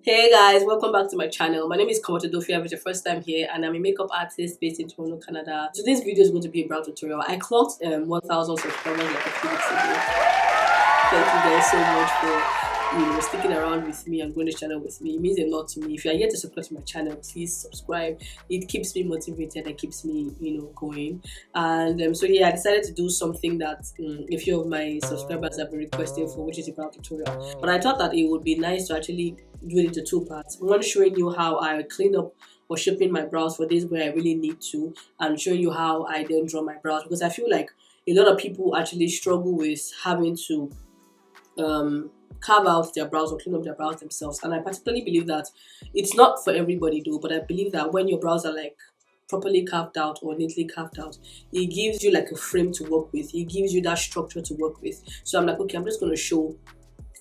Hey guys, welcome back to my channel. My name is Dofia. If it's your first time here, and I'm a makeup artist based in Toronto, Canada. Today's video is going to be a brow tutorial. I clocked 1,000 subscribers like a few weeks ago. Thank you guys so much for sticking around with me and growing this channel with me. It means a lot to me. If you are yet to subscribe to my channel, please subscribe. It keeps me motivated and keeps me going. And so yeah, I decided to do something that a few of my subscribers have been requesting for, which is a brow tutorial. But I thought that it would be nice to actually do it into two parts. One, showing you how I clean up or shaping my brows for days where I really need to, and showing you how I then draw my brows, because I feel like a lot of people actually struggle with having to carve out their brows or clean up their brows themselves. And I particularly believe that it's not for everybody though, but I believe that when your brows are like properly carved out or neatly carved out, it gives you like a frame to work with. It gives you that structure to work with. So I'm like, okay, I'm just going to show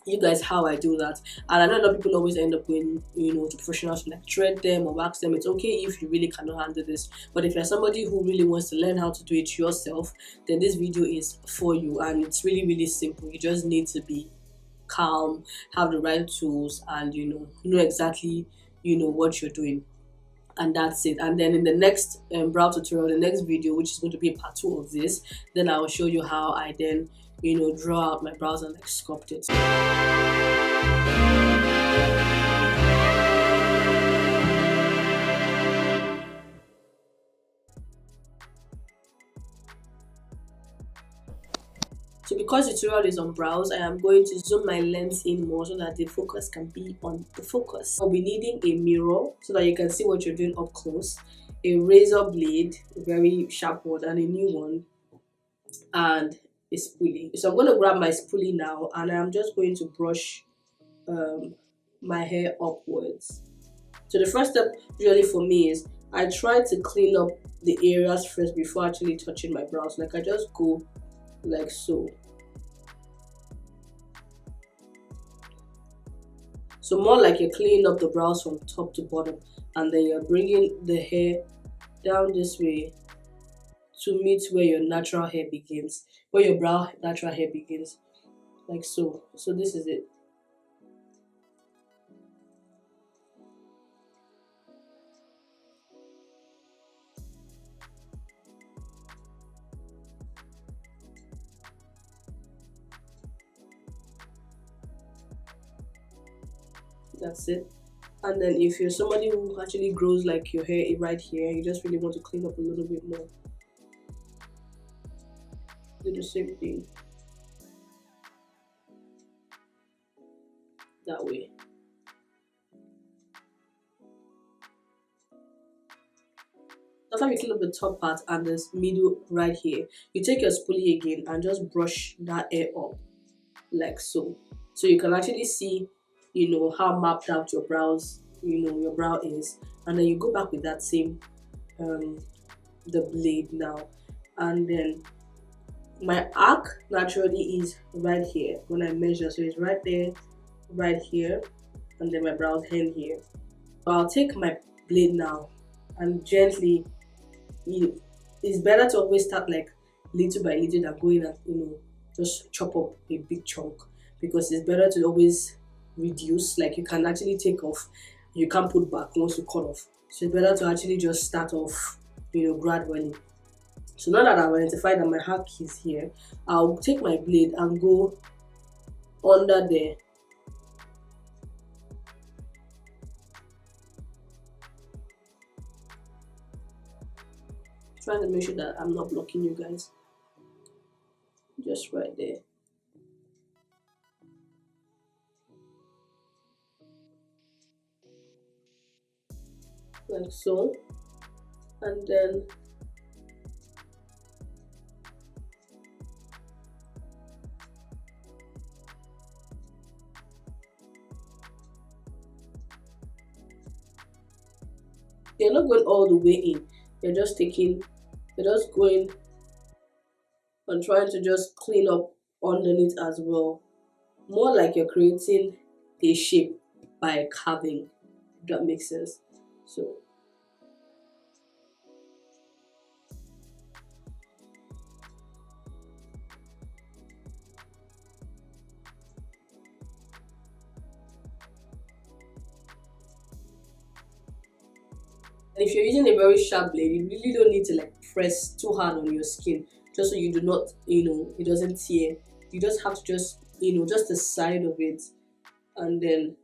you guys how I do that. And I know a lot of people always end up going to professionals to like thread them or wax them. It's okay if you really cannot handle this, but if you're somebody who really wants to learn how to do it yourself, then this video is for you. And it's really simple. You just need to be calm, have the right tools, and know exactly what you're doing, and that's it. And then in the next brow tutorial, the next video, which is going to be part 2 of this, then I will show you how I then draw out my brows and like sculpt it. So because the tutorial is on brows, I am going to zoom my lens in more so that the focus can be on the focus. I'll be needing a mirror so that you can see what you're doing up close, a razor blade, a very sharp one, and a new one, and a spoolie. So I'm going to grab my spoolie now, and I'm just going to brush my hair upwards. So the first step usually for me is I try to clean up the areas first before actually touching my brows. Like I just go like so. So more like you're cleaning up the brows from top to bottom, and then you're bringing the hair down this way to meet where your natural hair begins, where your brow natural hair begins, like so. So this is it. That's it. And then if you're somebody who actually grows like your hair right here, you just really want to clean up a little bit more, do the same thing that way. After you clean up the top part and this middle right here, you take your spoolie again and just brush that hair up like so. So you can actually see how mapped out your brows your brow is, and then you go back with that same the blade now, and then my arc naturally is right here when I measure, so it's right there, right here, and then my brows end here. So I'll take my blade now and gently, it's better to always start like little by little than going and just chop up a big chunk, because it's better to always reduce. Like you can actually take off, you can't put back once you cut off. So it's better to actually just start off gradually. So now that I've identified that my arc is here, I'll take my blade and go under there. Trying to make sure that I'm not blocking you guys. Just right there. Like so. And then you're not going all the way in. You're just going and trying to just clean up underneath as well. More like you're creating a shape by carving, if that makes sense. So And if you're using a very sharp blade, you really don't need to like press too hard on your skin, just so you do not, it doesn't tear. You just have to just, just the side of it, and then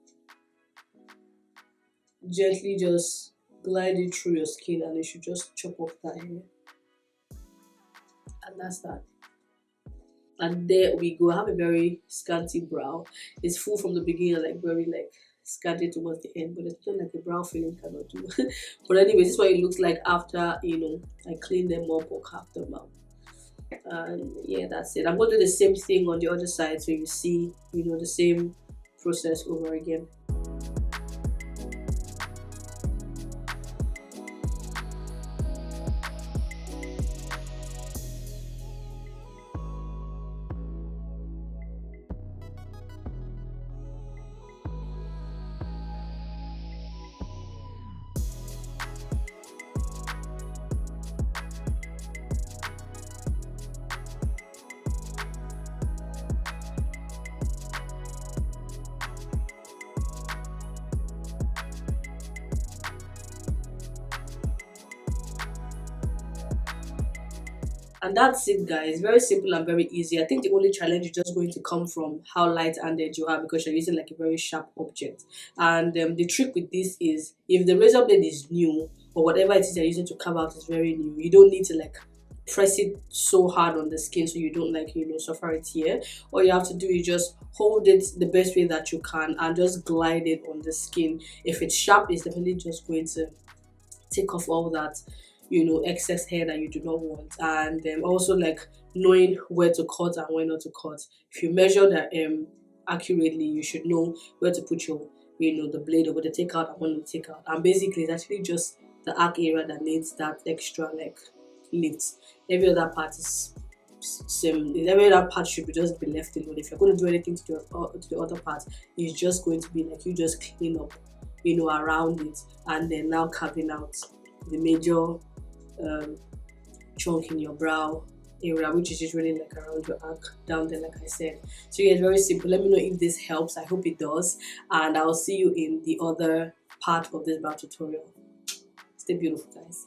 gently just glide it through your skin, and it should just chop off that hair. And that's that. And there we go. I have a very scanty brow. It's full from the beginning, like very like scanty towards the end, but it's not like a brow filling cannot do. But anyway, this is what it looks like after I clean them up or carve them out. And yeah, that's it. I'm going to do the same thing on the other side, so you see the same process over again. And that's it, guys. Very simple and very easy. I think the only challenge is just going to come from how light-handed you are, because you're using like a very sharp object. And the trick with this is, if the razor blade is new, or whatever it is you're using to carve out is very new, you don't need to like press it so hard on the skin so you don't like suffer a tear. All you have to do is just hold it the best way that you can and just glide it on the skin. If it's sharp, it's definitely just going to take off all that excess hair that you do not want. And also like knowing where to cut and where not to cut. If you measure that accurately, you should know where to put your the blade, or where to take out and when to take out. And basically it's actually just the arc area that needs that extra like lift. Every other part is same. Every other part should just be left alone. If you're going to do anything to the other part, it's just going to be like you just clean up around it, and then now carving out the major chunk in your brow area, which is usually like around your arc down there, like I said. So yeah, it's very simple. Let me know if this helps. I hope it does, and I'll see you in the other part of this brow tutorial. Stay beautiful, guys.